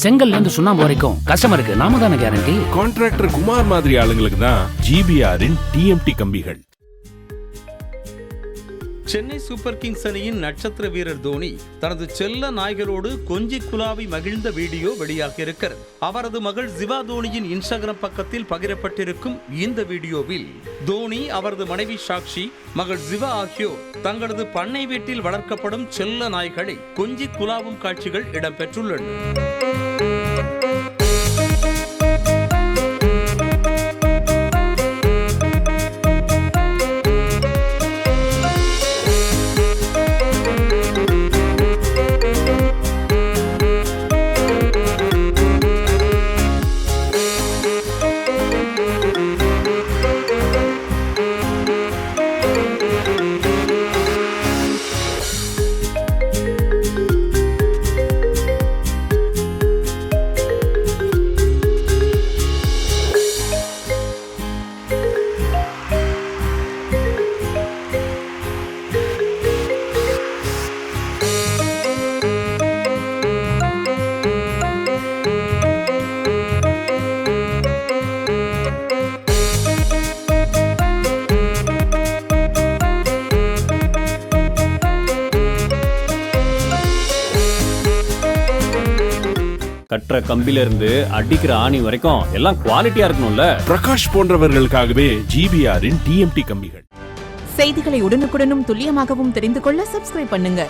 செங்கல்ல இருந்து சுண்ணாம்பு வரைக்கும் கஸ்டமருக்கு நாம தானே கேரண்டி. கான்ட்ராக்டர் குமார் மாதிரி ஆளுங்களுக்கு தான் ஜிபிஆரின் டிஎம்டி கம்பிகள். சென்னை சூப்பர் கிங்ஸ் அணியின் நட்சத்திர வீரர் தோனி தனது செல்ல நாய்களோடு கொஞ்சி குலாவி மகிழ்ந்த வீடியோ வெளியாக இருக்கிறது. அவரது மகள் ஜிவா தோனியின் இன்ஸ்டாகிராம் பக்கத்தில் பகிரப்பட்டிருக்கும் இந்த வீடியோவில் தோனி, அவரது மனைவி சாக்ஷி, மகள் ஜிவா ஆகியோர் தங்களது பண்ணை வீட்டில் வளர்க்கப்படும் செல்ல நாய்களை கொஞ்சி குலாவும் காட்சிகள் இடம்பெற்றுள்ளன. கட்டுற கம்பில இருந்து அடிக்கிற ஆணி வரைக்கும் எல்லாம் குவாலிட்டியா இருக்கணும்ல. பிரகாஷ் போன்றவர்களுக்காகவே ஜிபிஆரின் டிஎம்டி கம்பிகள். செய்திகளை உடனுக்குடனும் துல்லியமாகவும் தெரிந்து கொள்ள சப்ஸ்கிரைப் பண்ணுங்க.